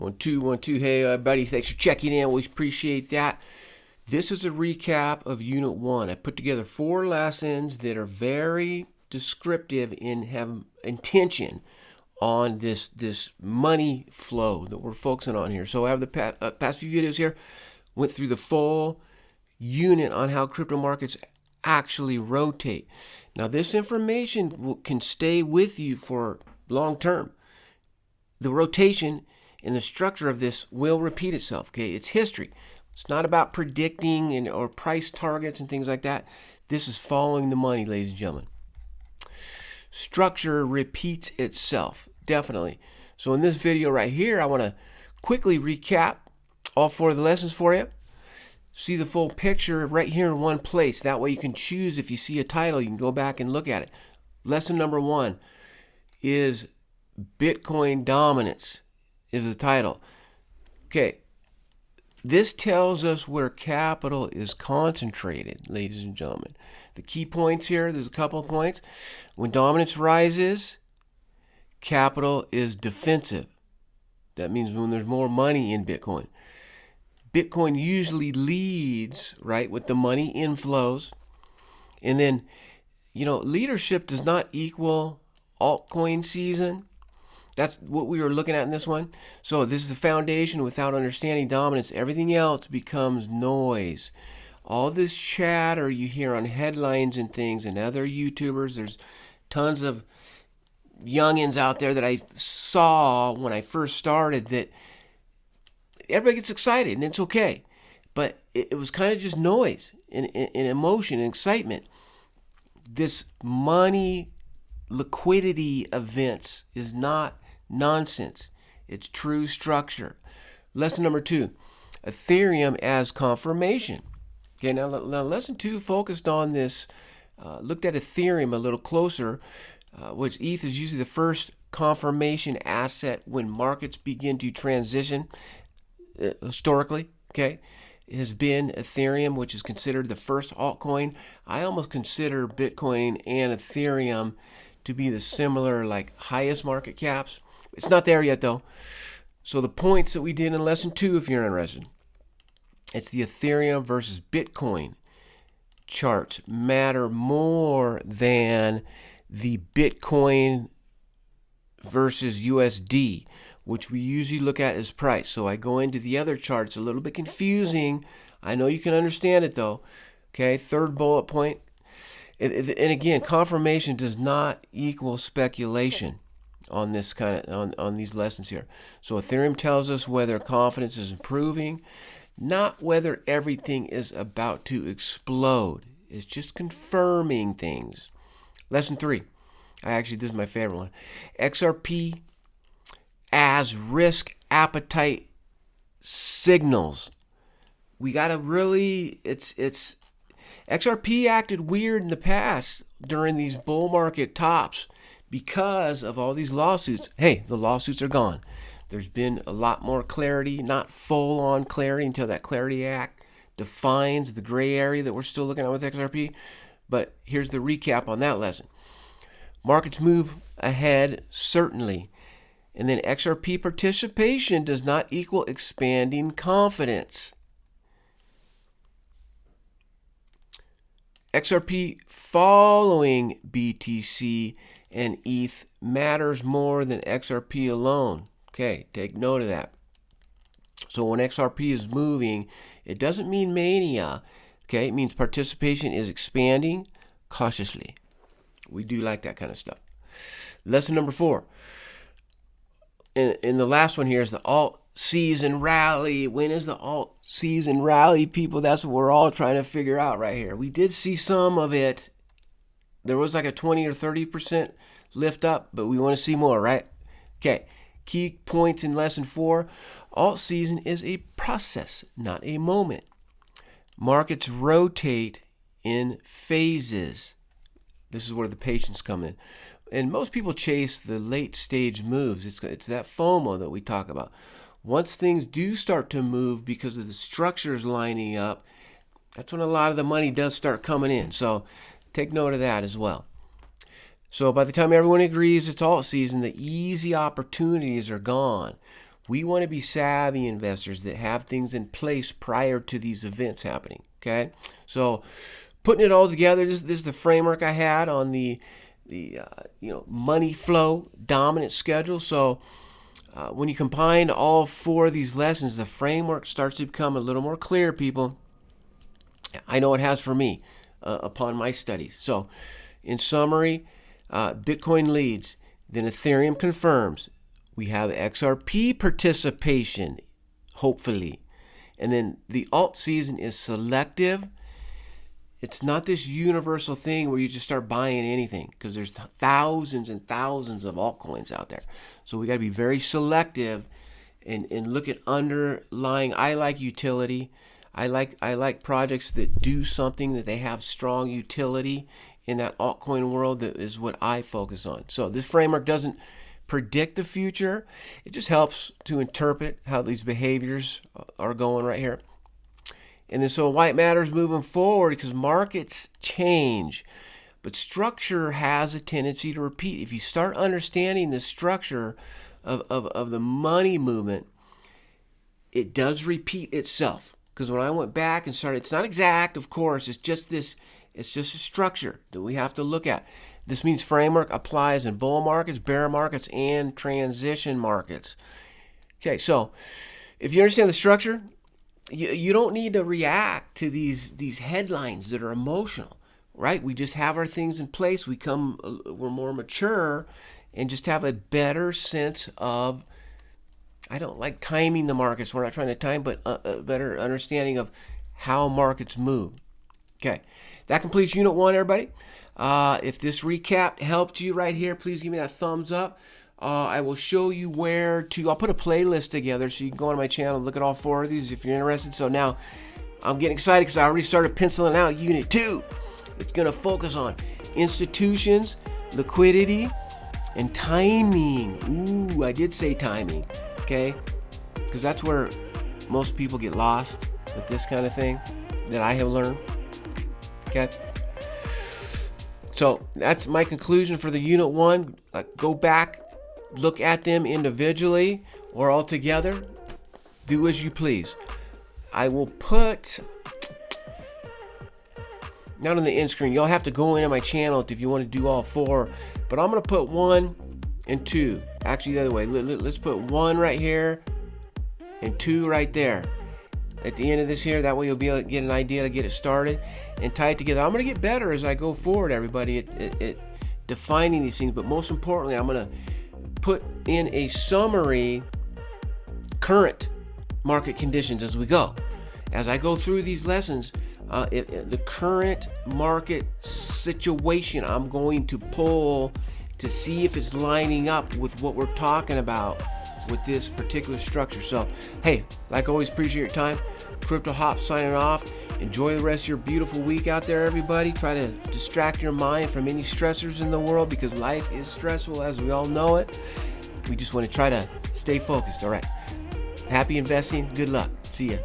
1, 2, 1, 2. Hey, everybody. Thanks for checking in. We appreciate that. This is a recap of Unit 1. I put together 4 lessons that are very descriptive and have intention on this money flow that we're focusing on here. So I have the past few videos here, went through the full unit on how crypto markets actually rotate. Now, this information can stay with you for long term. The rotation and the structure of this will repeat itself. Okay, it's history. It's not about predicting or price targets and things like that. This is following the money, ladies and gentlemen. Structure repeats itself, definitely. So in this video right here, I want to quickly recap all 4 of the lessons for you. See the full picture right here in one place. That way you can choose. If you see a title, you can go back and look at it. Lesson number 1 is Bitcoin dominance is the title. Okay, this tells us where capital is concentrated, ladies and gentlemen. The key points here, there's a couple of points. When dominance rises, capital is defensive. That means when there's more money in Bitcoin. Bitcoin usually leads, right, with the money inflows. And then, leadership does not equal altcoin season. That's what we were looking at in this one. So this is the foundation. Without understanding dominance, everything else becomes noise. All this chatter you hear on headlines and things and other YouTubers, there's tons of youngins out there that I saw when I first started that everybody gets excited, and it's okay. But it was kind of just noise and emotion and excitement. This money liquidity events is not nonsense. It's true structure. Lesson number 2, Ethereum as confirmation. Okay, now lesson 2 focused on this, looked at Ethereum a little closer, which ETH is usually the first confirmation asset when markets begin to transition. Historically, okay, it has been Ethereum, which is considered the first altcoin. I almost consider Bitcoin and Ethereum to be the similar, like, highest market caps. It's not there yet, though. So the points that we did in lesson 2, if you're interested, it's the Ethereum versus Bitcoin charts matter more than the Bitcoin versus USD, which we usually look at as price. So I go into the other charts, a little bit confusing. I know you can understand it, though. Okay, 3rd bullet point. And again, confirmation does not equal speculation on this kind of on these lessons here. So Ethereum tells us whether confidence is improving, not whether everything is about to explode. It's just confirming things. Lesson 3. This is my favorite one. XRP as risk appetite signals. We got to really, XRP acted weird in the past during these bull market tops because of all these lawsuits. Hey, the lawsuits are gone. There's been a lot more clarity, not full-on clarity until that Clarity Act defines the gray area that we're still looking at with XRP. But here's the recap on that lesson. Markets move ahead, certainly. And then XRP participation does not equal expanding confidence. XRP following BTC and ETH matters more than XRP alone. Okay, take note of that. So when XRP is moving, it doesn't mean mania. Okay, it means participation is expanding cautiously. We do like that kind of stuff. Lesson number 4. And the last one here is the alt season rally. When is the alt season rally, people? That's what we're all trying to figure out right here. We did see some of it. There was like a 20 or 30% lift up, but we want to see more, right? Okay. Key points in lesson 4. Alt season is a process, not a moment. Markets rotate in phases. This is where the patience come in. And most people chase the late stage moves. It's that FOMO that we talk about. Once things do start to move because of the structures lining up, that's when a lot of the money does start coming in. So take note of that as well. So by the time everyone agrees it's alt season, the easy opportunities are gone. We want to be savvy investors that have things in place prior to these events happening. Okay, so putting it all together, this is the framework I had on the money flow dominant schedule. So when you combine all four of these lessons, the framework starts to become a little more clear, people. I know it has for me upon my studies. So in summary, Bitcoin leads, then Ethereum confirms. We have XRP participation, hopefully. And then the alt season is selective. It's not this universal thing where you just start buying anything, because there's thousands and thousands of altcoins out there. So we got to be very selective and look at underlying. I like utility. I like projects that do something, that they have strong utility in that altcoin world. That is what I focus on. So this framework doesn't predict the future. It just helps to interpret how these behaviors are going right here. And then so why it matters moving forward, because markets change, but structure has a tendency to repeat. If you start understanding the structure of the money movement, it does repeat itself. Because when I went back and started, it's not exact, of course, it's just a structure that we have to look at. This means framework applies in bull markets, bear markets, and transition markets. Okay, so if you understand the structure, you don't need to react to these headlines that are emotional, right? We just have our things in place. We're more mature and just have a better sense of, I don't like timing the markets. We're not trying to time, but a better understanding of how markets move. Okay, that completes Unit 1, everybody. If this recap helped you right here, please give me that thumbs up. I will show you I'll put a playlist together so you can go on my channel and look at all four of these if you're interested. So now I'm getting excited because I already started penciling out Unit 2. It's going to focus on institutions, liquidity, and timing. Ooh, I did say timing, okay? Because that's where most people get lost with this kind of thing that I have learned, okay? So that's my conclusion for the Unit 1. Go back, look at them individually or all together. Do as you please. I will put, not on the end screen, you'll have to go into my channel if you want to do all four, but I'm going to put 1 and 2. Actually, the other way. Let's put 1 right here and 2 right there at the end of this here. That way you'll be able to get an idea to get it started and tie it together. I'm going to get better as I go forward, everybody, at defining these things, but most importantly, I'm going to put in a summary current market conditions as we go. As I go through these lessons, the current market situation I'm going to pull to see if it's lining up with what we're talking about with this particular structure. So, hey, like always, appreciate your time. Crypto Hop signing off. Enjoy the rest of your beautiful week out there, everybody. Try to distract your mind from any stressors in the world, because life is stressful as we all know it. We just want to try to stay focused. All right. Happy investing. Good luck. See ya.